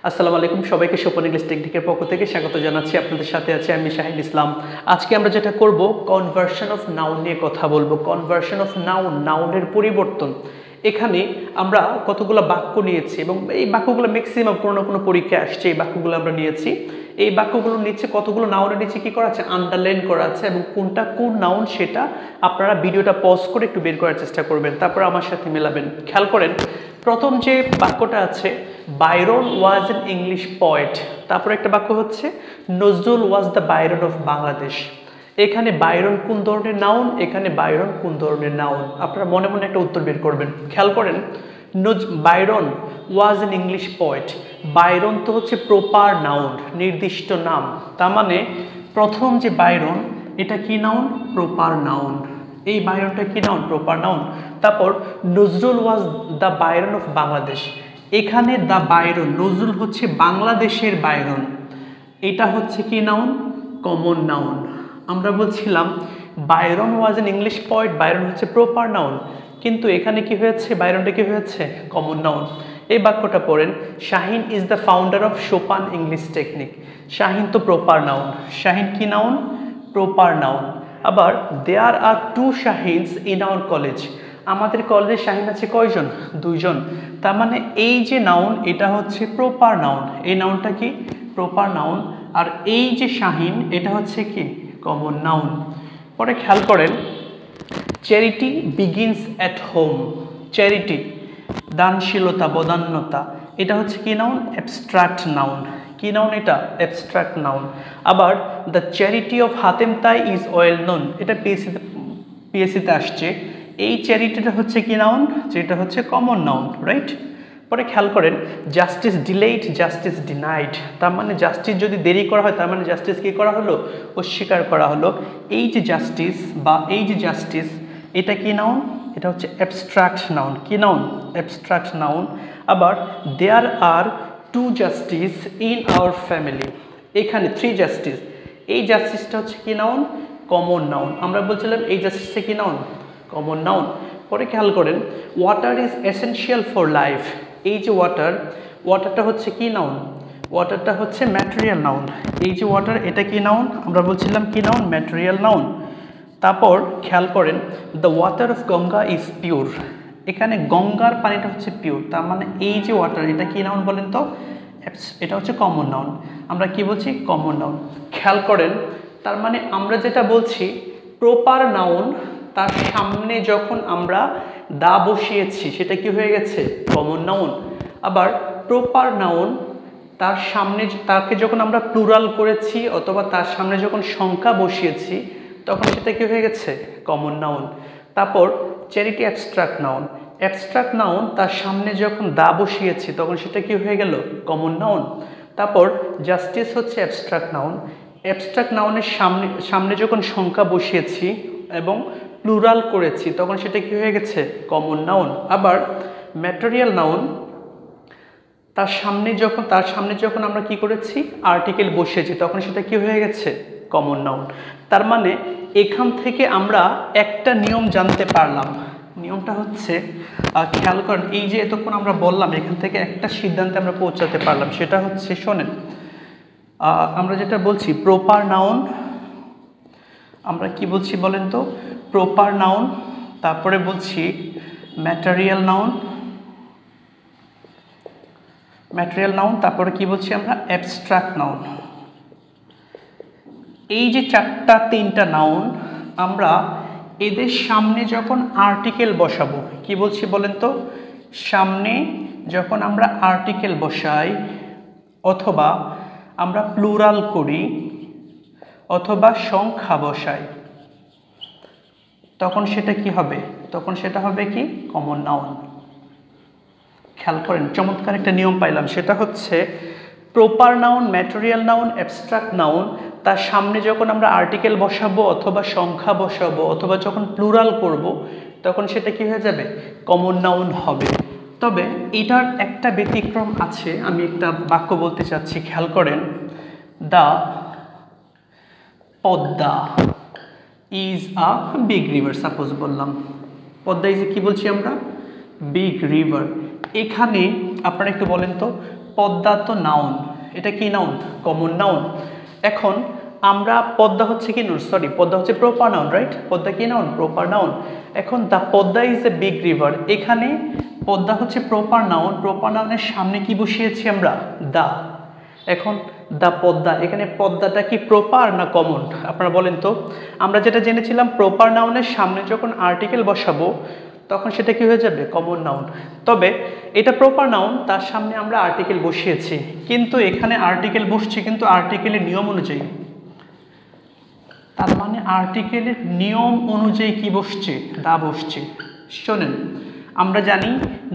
আসসালামু আলাইকুম সবাইকে সোপান ইংলিশ টেকনিকের পক্ষ থেকে স্বাগত জানাচ্ছি। আপনাদের সাথে আছি আমি শাহিন ইসলাম। আজকে আমরা যেটা করব কনভার্সন অফ নাউন নিয়ে কথা বলবো। কনভার্সন অফ নাউন, নাউনের পরিবর্তন। এখানে আমরা কতগুলো বাক্য নিয়েছি এবং এই বাক্যগুলো ম্যাক্সিমাম কোনো না কোনো পরীক্ষায় আসছে। এই বাক্যগুলো আমরা নিয়েছি। এই বাক্যগুলোর নিচে কতগুলো নাউনের নিচে কি করা আছে, আন্ডারলাইন করা আছে এবং কোনটা কোন নাউন সেটা আপনারা ভিডিওটা পজ করে একটু বের করার চেষ্টা করবেন, তারপর আমার সাথে মেলাবেন। খেয়াল করেন, প্রথম যে বাক্যটা আছে Byron was an English poet, তারপর একটা বাক্য হচ্ছে Nazrul was the Byron of Bangladesh. এখানে বাইরন কোন ধরনের নাউন, এখানে বাইরন কোন ধরনের নাউন, আপনারা মনে মনে একটা উত্তর বের করবেন। খেয়াল করেন, Byron was an English poet, Byron তো হচ্ছে প্রপার নাউন, নির্দিষ্ট নাম। তার মানে প্রথম যে বাইরন এটা কি নাউন, প্রপার নাউন। এই বাইরনটা কি নাউন, প্রপার নাউন। তারপর Nazrul was the Byron of Bangladesh, এখানে দ্য বাইরন, নজরুল হচ্ছে বাংলাদেশের বাইরন, এটা হচ্ছে কি নাউন, কমন নাউন। আমরা বলছিলাম Byron was an English poet, Byron হচ্ছে প্রপার নাউন, কিন্তু এখানে কি হয়েছে, বাইরনটা কি হয়েছে, কমন নাউন। এই বাক্যটা পড়েন, Shahin is the founder of Sopan English technique. Shahin তো প্রপার নাউন, শাহিন কি নাউন, প্রপার নাউন। আবার there are two Shahins in our college, আমাদের কলেজে শাহিন আছে কয়জন, দুইজন। তার মানে এই যে নাউন এটা হচ্ছে প্রপার নাউন, এই নাউনটা কি প্রপার নাউন, আর এই যে শাহিন এটা হচ্ছে কি কমন নাউন। পরে খেয়াল করেন, charity begins at home, charity দানশীলতা, বদান্যতা, এটা হচ্ছে কি নাউন, অ্যাবস্ট্রাক্ট নাউন। কি নাউন এটা, অ্যাবস্ট্রাক্ট নাউন। আবার the charity of Hatim Tai is well known, এটা পিএসসিতে আসছে। এই চ্যারিটিটা হচ্ছে কি নাউন, যেটা হচ্ছে কমন নাউন, রাইট। পরে খেয়াল করেন, জাস্টিস ডিলেইড জাস্টিস ডিনাইড, তার মানে জাস্টিস যদি দেরি করা হয় তার মানে জাস্টিস কি করা হলো, অস্বীকার করা হলো। এই যে জাস্টিস বা এই যে জাস্টিস এটা কি নাউন, এটা হচ্ছে অ্যাবস্ট্রাক্ট নাউন। কি নাউন, অ্যাবস্ট্রাক্ট নাউন। আবার there are two justice in our family, এখানে থ্রি জাস্টিস, এই জাস্টিসটা হচ্ছে কি নাউন, কমন নাউন। আমরা বলছিলাম এই জাস্টিসটা কি নাউন, কমন নাউন। পরে খেয়াল করেন, water is essential for life, এই যে ওয়াটার, ওয়াটারটা হচ্ছে কি নাউন, ওয়াটারটা হচ্ছে ম্যাটেরিয়াল নাউন। এই যে ওয়াটার এটা কি নাউন, আমরা বলছিলাম কি নাউন, ম্যাটেরিয়াল নাউন। তারপর খেয়াল করেন, the water of Ganga is pure, এখানে গঙ্গার পানিটা হচ্ছে পিওর, তার মানে এই যে ওয়াটার এটা কি নাউন বলেন তো, এটা হচ্ছে কমন নাউন। আমরা কি বলছি, কমন নাউন। খেয়াল করেন, তার মানে আমরা যেটা বলছি প্রপার নাউন, তার সামনে যখন আমরা দা বসিয়েছি সেটা কি হয়ে গেছে, কমন নাউন। আবার প্রপার নাউন তার সামনে, তাকে যখন আমরা প্লুরাল করেছি অথবা তার সামনে যখন সংখ্যা বসিয়েছি তখন সেটা কি হয়ে গেছে, কমন নাউন। তারপর charity abstract noun, abstract noun তার সামনে যখন দা বসিয়েছি তখন সেটা কি হয়ে গেল, কমন নাউন। তারপর জাস্টিস হচ্ছে অ্যাবস্ট্রাক্ট নাউন, অ্যাবস্ট্রাক্ট নাউনের সামনে যখন সংখ্যা বসিয়েছি এবং প্লুরাল করেছি তখন সেটা কি হয়ে গেছে, কমন নাউন। আবার ম্যাটেরিয়াল নাউন তার সামনে যখন আমরা কি করেছি, আর্টিকেল বসিয়েছি তখন সেটা কি হয়ে গেছে, কমন নাউন। তার মানে এখান থেকে আমরা একটা নিয়ম জানতে পারলাম, নিয়মটা হচ্ছে খেয়াল করেন, এই যে এতক্ষণ আমরা বললাম এখান থেকে একটা সিদ্ধান্তে আমরা পৌঁছাতে পারলাম, সেটা হচ্ছে শোনেন, আমরা যেটা বলছি প্রপার নাউন, আমরা কি বলছি বলেন তো, প্রপার নাউন, তারপরে বলছি ম্যাটেরিয়াল নাউন, ম্যাটেরিয়াল নাউন, তারপরে কি বলছি আমরা, অ্যাবস্ট্রাক্ট নাউন। এই যে তিনটা নাউন, আমরা এদের সামনে যখন আর্টিকেল বসাবো, কি বলছি বলেন তো, সামনে যখন আমরা আর্টিকেল বসাই অথবা আমরা প্লুরাল করি অথবা সংখ্যা বসাই তখন সেটা কি হবে, তখন সেটা হবে কি, কমন নাউন। খেয়াল করেন, চমৎকার একটা নিয়ম পাইলাম, সেটা হচ্ছে proper noun, material noun, abstract noun, তার সামনে যখন আমরা আর্টিকেল বসাবো অথবা সংখ্যা বসাবো অথবা যখন প্লুরাল করব তখন সেটা কি হয়ে যাবে, কমন নাউন হবে। তবে এটার একটা ব্যতিক্রম আছে, আমি একটা বাক্য বলতে চাচ্ছি, খেয়াল করেন, the Padma is a big river, suppose বললাম পদ্মা ইজ কি বলছি আমরা, বিগ রিভার। এখানে আপনারা একটু বলেন তো, পদ্মা তো নাউন, এটা কি নাউন? Common noun. এখন আমরা পদ্মা হচ্ছে কি নাউন, সরি পদ্মা হচ্ছে প্রপার নাউন, রাইট? পদ্মা কি নাউন? Proper noun. এখন the Padma is a big river, এখানে পদ্মা হচ্ছে প্রপার নাউন, প্রপার নাউনের সামনে কি বসিয়েছি আমরা? দা। এখন দা পদ্মা, এখানে পদ্মাটা কি প্রপার না কমন? আপনারা বলেন তো। আমরা যেটা জেনেছিলাম প্রপার নাউনের সামনে যখন আর্টিকেল বসাবো তখন সেটা কি হয়ে যাবে? Common noun. তবে এটা প্রপার নাউন, তার সামনে আমরা আর্টিকেল বসিয়েছি, কিন্তু এখানে আর্টিকেল বসছে কিন্তু আর্টিকেলের নিয়ম অনুযায়ী। তার মানে আর্টিকেলের নিয়ম অনুযায়ী কি বসছে? দা বসছে। শোনেন, আমরা জানি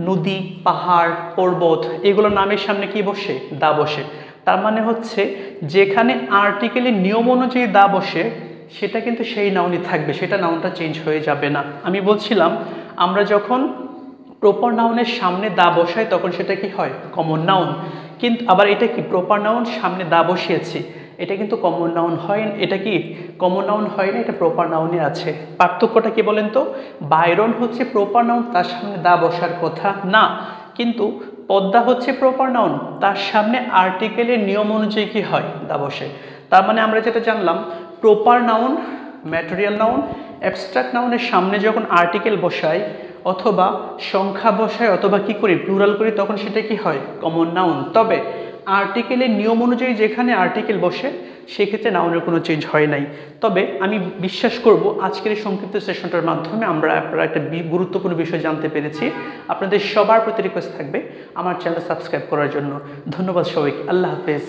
নদী, পাহাড়, পর্বত এগুলো নামের সামনে কি বসে? দা বসে। তার মানে হচ্ছে যেখানে আর্টিকেলের নিয়ম অনুযায়ী দা বসে সেটা কিন্তু সেই নাউনই থাকবে, সেটা নাউনটা চেঞ্জ হয়ে যাবে না। আমি বলছিলাম আমরা যখন প্রপার নাউনের সামনে দা বসাই তখন সেটা কি হয়? Common noun. কিন্তু আবার এটা কি প্রপার নাউন সামনে দা বসিয়েছি, এটা কিন্তু কমন নাউন হয়, এটা কি কমন নাউন হয় না, এটা প্রপার নাউনে আছে। পার্থক্যটা কি বলেন তো? বাইরন হচ্ছে প্রপার নাউন, তার সামনে দা বসার কথা না, কিন্তু পদ্মা হচ্ছে প্রপার নাউন, তার সামনে আর্টিকেলের নিয়ম অনুযায়ী কি হয়? দা বসে। তার মানে আমরা যেটা জানলাম proper noun, material noun, abstract নাউনের সামনে যখন আর্টিকেল বসাই অথবা সংখ্যা বসাই অথবা কি করি প্লুরাল করি তখন সেটা কি হয়? Common noun. তবে আর্টিকেলের নিয়ম অনুযায়ী যেখানে আর্টিকেল বসে সেক্ষেত্রে নাউনের কোনো চেঞ্জ হয় নাই। তবে আমি বিশ্বাস করব আজকের এই সংক্ষিপ্ত সেশনটার মাধ্যমে আপনারা একটা গুরুত্বপূর্ণ বিষয় জানতে পেরেছি। আপনাদের সবার প্রতি রিকোয়েস্ট থাকবে আমার চ্যানেল সাবস্ক্রাইব করার জন্য। ধন্যবাদ সবাইকে, আল্লাহ হাফেজ।